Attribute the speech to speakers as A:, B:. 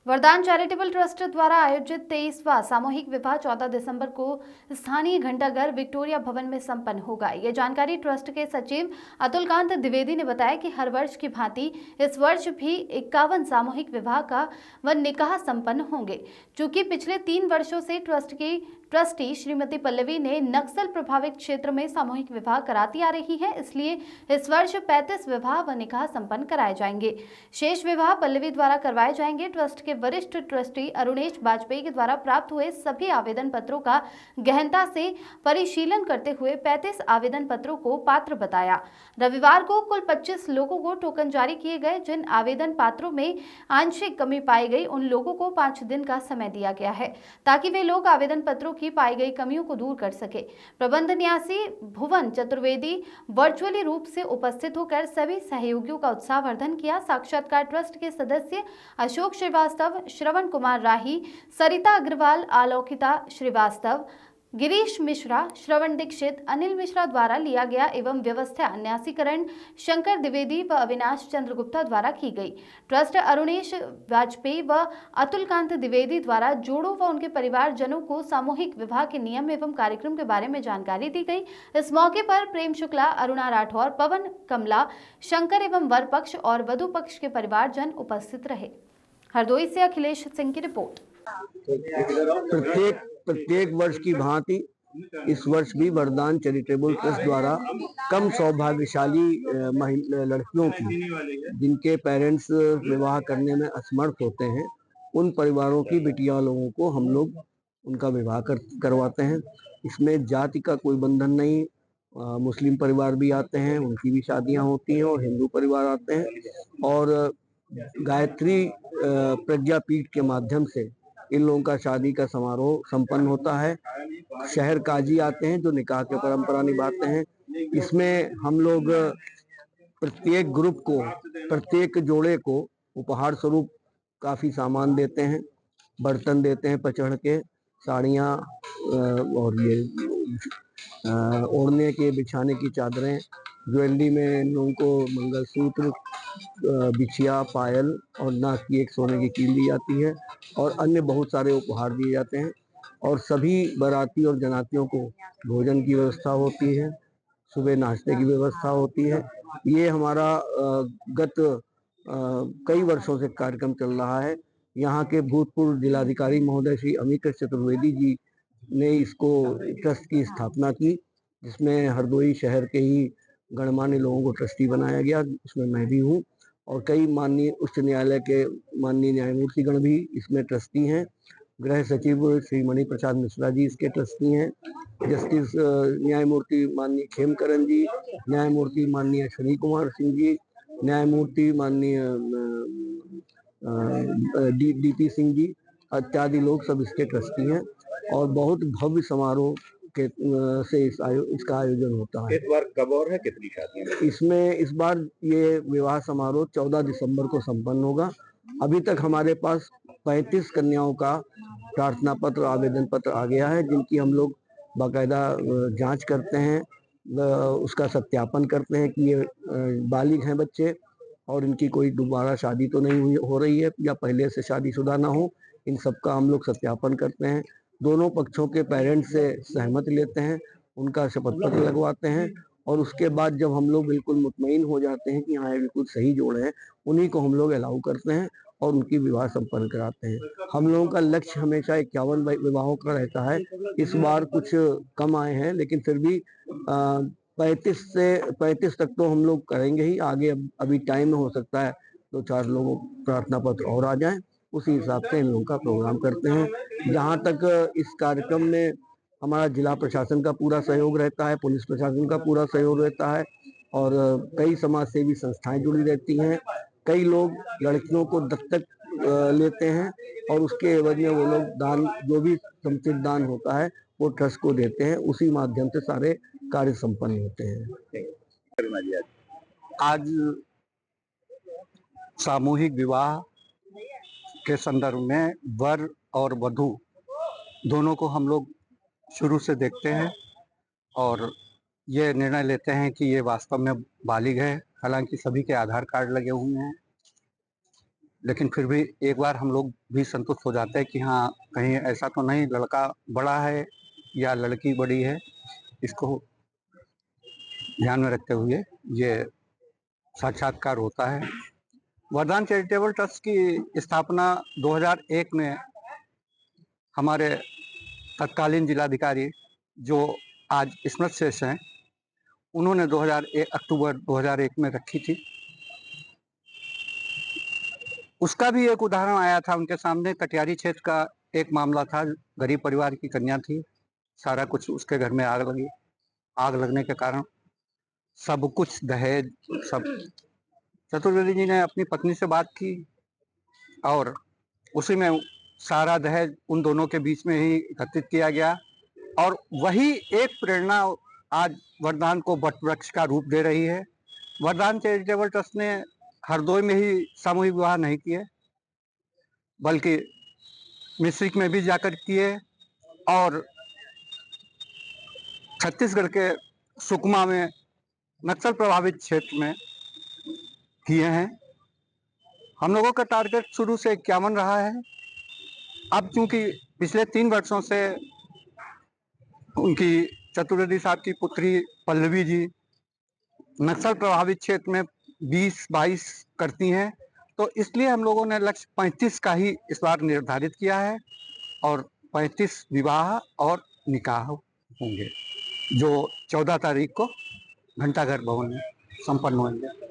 A: वरदान charitable trust द्वारा आयोजित 23वां सामूहिक विवाह 14 दिसंबर को स्थानीय घंटाघर विक्टोरिया भवन में संपन्न होगा। ये जानकारी ट्रस्ट के सचिव अतुलकांत द्विवेदी ने बताया कि हर वर्ष की भांति इस वर्ष भी 51 सामूहिक विवाह का व निकाह संपन्न होंगे। चूंकि पिछले 3 वर्षों से ट्रस्ट की ट्रस्टी श्रीमती पल्लवी ने नक्सल प्रभावित क्षेत्र में सामूहिक विवाह कराती आ रही है, इसलिए इस वर्ष 35 विवाह व निकाह संपन्न कराए जाएंगे। शेष विवाह पल्लवी द्वारा करवाए जाएंगे। ट्रस्ट के वरिष्ठ ट्रस्टी अरुणेश वाजपेयी के द्वारा प्राप्त हुए सभी आवेदन पत्रों का गहनता से परिशीलन करते हुए 35 आवेदन पत्रों को पात्र बताया। रविवार को कुल 25 लोगों को टोकन जारी किए गए। जिन आवेदन पत्रों में आंशिक कमी पाई गई उन लोगों को 5 दिन का समय दिया गया है ताकि वे लोग आवेदन पत्रों की पाई गई कमियों को दूर कर सके। प्रबंध न्यासी भुवन चतुर्वेदी वर्चुअली रूप से उपस्थित होकर सभी सहयोगियों का उत्साहवर्धन किया। साक्षात्कार ट्रस्ट के सदस्य अशोक श्रीवास्तव, श्रवण कुमार राही, सरिता अग्रवाल, आलोकिता श्रीवास्तव, गिरीश मिश्रा, श्रवण दीक्षित, अनिल मिश्रा द्वारा लिया गया एवं व्यवस्था न्यासीकरण शंकर द्विवेदी व अविनाश चंद्र गुप्ता द्वारा की गई। ट्रस्ट अरुणेश वाजपेयी व अतुलकांत द्विवेदी द्वारा जोड़ों व उनके परिवारजनों को सामूहिक विवाह के नियम एवं कार्यक्रम के बारे में जानकारी दी गई। इस मौके पर प्रेम शुक्ला, अरुणा राठौर, पवन कमला, शंकर एवं वर पक्ष और वधु पक्ष के परिवारजन उपस्थित रहे। हरदोई से अखिलेश सिंह की रिपोर्ट।
B: प्रत्येक वर्ष की भांति इस वर्ष भी वरदान चैरिटेबल ट्रस्ट द्वारा कम सौभाग्यशाली लड़कियों की जिनके पेरेंट्स विवाह करने में असमर्थ होते हैं, उन परिवारों की बिटिया लोगों को हम लोग उनका विवाह करवाते हैं। इसमें जाति का कोई बंधन नहीं। मुस्लिम परिवार भी आते हैं, उनकी भी शादियां होती हैं, और हिंदू परिवार आते हैं। और गायत्री प्रज्ञापीठ के माध्यम से इन लोगों का शादी का समारोह संपन्न होता है। शहर काजी आते हैं जो निकाह की परंपरा निभाते हैं। इसमें हम लोग प्रत्येक ग्रुप को, प्रत्येक जोड़े को उपहार स्वरूप काफ़ी सामान देते हैं, बर्तन देते हैं, पचड़ के साड़ियाँ और ये ओढ़ने के बिछाने की चादरें, ज्वेलरी में इन लोगों को मंगलसूत्र, बिछिया, पायल और नाक की एक सोने की कील दी जाती है, और अन्य बहुत सारे उपहार दिए जाते हैं। और सभी बाराती और जनातियों को भोजन की व्यवस्था होती है, सुबह नाश्ते की व्यवस्था होती है। ये हमारा गत कई वर्षों से कार्यक्रम चल रहा है। यहाँ के भूतपूर्व जिलाधिकारी महोदय श्री अमित चतुर्वेदी जी ने इसको ट्रस्ट की स्थापना की, जिसमें हरदोई शहर के ही गणमान्य लोगों को ट्रस्टी बनाया गया, उसमें मैं भी हूँ। और कई माननीय उच्च न्यायालय के माननीय न्यायमूर्तिगण भी इसमें ट्रस्टी हैं। गृह सचिव श्री मणि प्रसाद मिश्रा जी इसके ट्रस्टी हैं। जस्टिस न्यायमूर्ति माननीय खेमकरण जी, न्यायमूर्ति माननीय अश्विनी कुमार सिंह जी, न्यायमूर्ति माननीय DP सिंह जी इत्यादि लोग सब इसके ट्रस्टी हैं। और बहुत भव्य समारोह के से इसका आयोजन होता है।
C: इस बार कब और है, कितनी शादियां?
B: इसमें इस बार ये विवाह समारोह 14 दिसंबर को संपन्न होगा। अभी तक हमारे पास 35 कन्याओं का प्रार्थना पत्र, आवेदन पत्र आ गया है, जिनकी हम लोग बाकायदा जांच करते हैं, उसका सत्यापन करते हैं कि ये बालिग हैं बच्चे और इनकी कोई दोबारा शादी तो नहीं हो रही है या पहले से शादीशुदा ना हो। इन सब का हम लोग सत्यापन करते हैं। दोनों पक्षों के पेरेंट्स से सहमति लेते हैं, उनका शपथ पत्र लगवाते हैं, और उसके बाद जब हम लोग बिल्कुल मुतमईन हो जाते हैं कि हाँ ये बिल्कुल सही जोड़े हैं, उन्हीं को हम लोग अलाउ करते हैं और उनकी विवाह संपन्न कराते हैं। हम लोगों का लक्ष्य हमेशा 51 विवाहों का रहता है। इस बार कुछ कम आए हैं, लेकिन फिर भी 35 तक तो हम लोग करेंगे ही। आगे अभी टाइम में हो सकता है 2-4 लोगों प्रार्थना पत्र और आ जाएं, उसी हिसाब से इन लोगों का प्रोग्राम करते हैं। जहाँ तक इस कार्यक्रम में हमारा जिला प्रशासन का पूरा सहयोग रहता है, पुलिस प्रशासन का पूरा सहयोग रहता है, और कई समाज सेवी संस्थाएं जुड़ी रहती हैं। कई लोग लड़कियों को दत्तक लेते हैं और उसके एवज में वो लोग दान, जो भी समुचित दान होता है वो ट्रस्ट को देते हैं। उसी माध्यम से सारे कार्य संपन्न होते हैं।
D: आज सामूहिक विवाह के संदर्भ में वर और वधू दोनों को हम लोग शुरू से देखते हैं और ये निर्णय लेते हैं कि ये वास्तव में बालिग है। हालांकि सभी के आधार कार्ड लगे हुए हैं, लेकिन फिर भी एक बार हम लोग भी संतुष्ट हो जाते हैं कि हाँ, कहीं ऐसा तो नहीं लड़का बड़ा है या लड़की बड़ी है। इसको ध्यान में रखते हुए ये साक्षात्कार होता है। वरदान चैरिटेबल ट्रस्ट की स्थापना 2001 में हमारे तत्कालीन जिलाधिकारी जो आज स्मृत शेष हैं, उन्होंने 2001 अक्टूबर 2001 में रखी थी। उसका भी एक उदाहरण आया था उनके सामने। कटियारी क्षेत्र का एक मामला था। गरीब परिवार की कन्या थी, सारा कुछ उसके घर में आग लगी। आग लगने के कारण सब कुछ दहेज सब, चतुर्वेदी जी ने अपनी पत्नी से बात की और उसी में सारा दहेज उन दोनों के बीच में ही एकत्रित किया गया। और वही एक प्रेरणा आज वरदान को वट वृक्ष का रूप दे रही है। वरदान चैरिटेबल ट्रस्ट ने हरदोई में ही सामूहिक विवाह नहीं किए, बल्कि मिश्रिक में भी जाकर किए और छत्तीसगढ़ के सुकमा में नक्सल प्रभावित क्षेत्र में किए हैं। हम लोगों का टारगेट शुरू से 51 रहा है। अब चूंकि पिछले 3 वर्षों से उनकी चतुर्वेदी साहब की पुत्री पल्लवी जी नक्सल प्रभावित क्षेत्र में 20-22 करती हैं, तो इसलिए हम लोगों ने लक्ष्य 35 का ही इस बार निर्धारित किया है और 35 विवाह और निकाह होंगे जो 14 तारीख को घंटाघर भवन में संपन्न होंगे।